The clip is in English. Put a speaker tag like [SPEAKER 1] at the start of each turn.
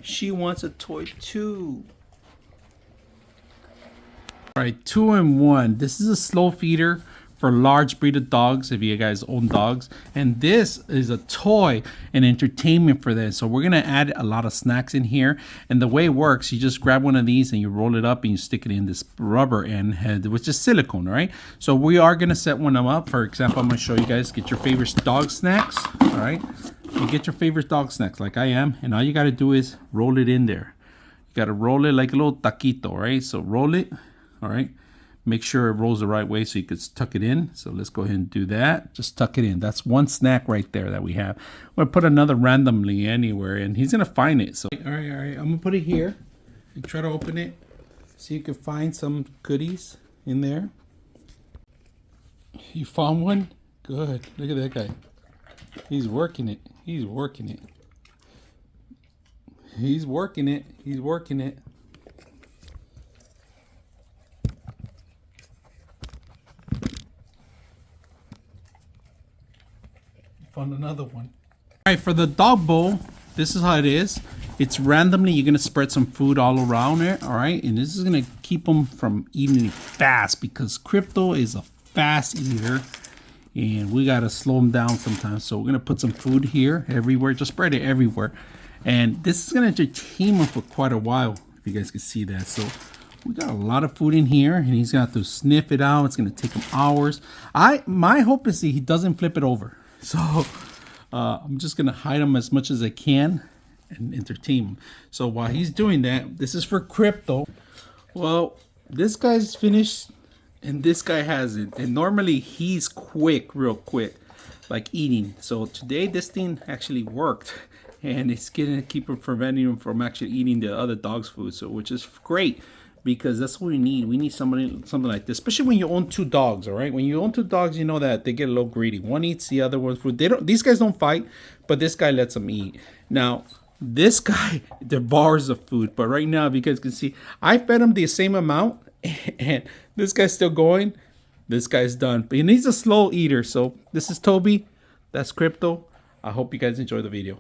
[SPEAKER 1] She wants a toy too. All right, 2-in-1. This is a slow feeder for large breed of dogs, if you guys own dogs. And this is a toy and entertainment for them. So we're gonna add a lot of snacks in here. And the way it works, you just grab one of these and you roll it up and you stick it in this rubber end, which is silicone, right? So we are gonna set one of them up. For example, I'm gonna show you guys, get your favorite dog snacks, all right? You get your favorite dog snacks like I am, and all you gotta do is roll it in there. You gotta roll it like a little taquito, right? So roll it, all right? Make sure it rolls the right way so you could tuck it in. So let's go ahead and do that. Just tuck it in. That's one snack right there that we have. I'm gonna put another randomly anywhere and he's gonna find it. So, all right. I'm gonna put it here and try to open it so you can find some goodies in there. You found one? Good. Look at that guy. He's working it. He's working it. He's working it. He's working it. Found another one. All right, for the dog bowl, this is how it is. It's randomly, you're gonna spread some food all around it, all right? And this is gonna keep them from eating fast because Crypto is a fast eater and we gotta slow him down sometimes. So we're gonna put some food here, everywhere, just spread it everywhere. And this is gonna entertain him for quite a while, if you guys can see that. So we got a lot of food in here and he's gonna have to sniff it out. It's gonna take him hours. My hope is that he doesn't flip it over. So I'm just gonna hide him as much as I can and entertain him. So while he's doing that, this is for Crypto. Well, this guy's finished and this guy hasn't. And normally he's quick, real quick, like eating. So today this thing actually worked and it's gonna keep him preventing him from actually eating the other dog's food. So which is great. Because that's what we need. We need something like this, especially when you own two dogs. All right, when you own two dogs, you know that they get a little greedy. One eats the other one's food. These guys don't fight, but this guy lets them eat. Now, this guy devours the food. But right now, if you guys can see, I fed him the same amount, and this guy's still going. This guy's done. But he's a slow eater. So this is Toby. That's Crypto. I hope you guys enjoy the video.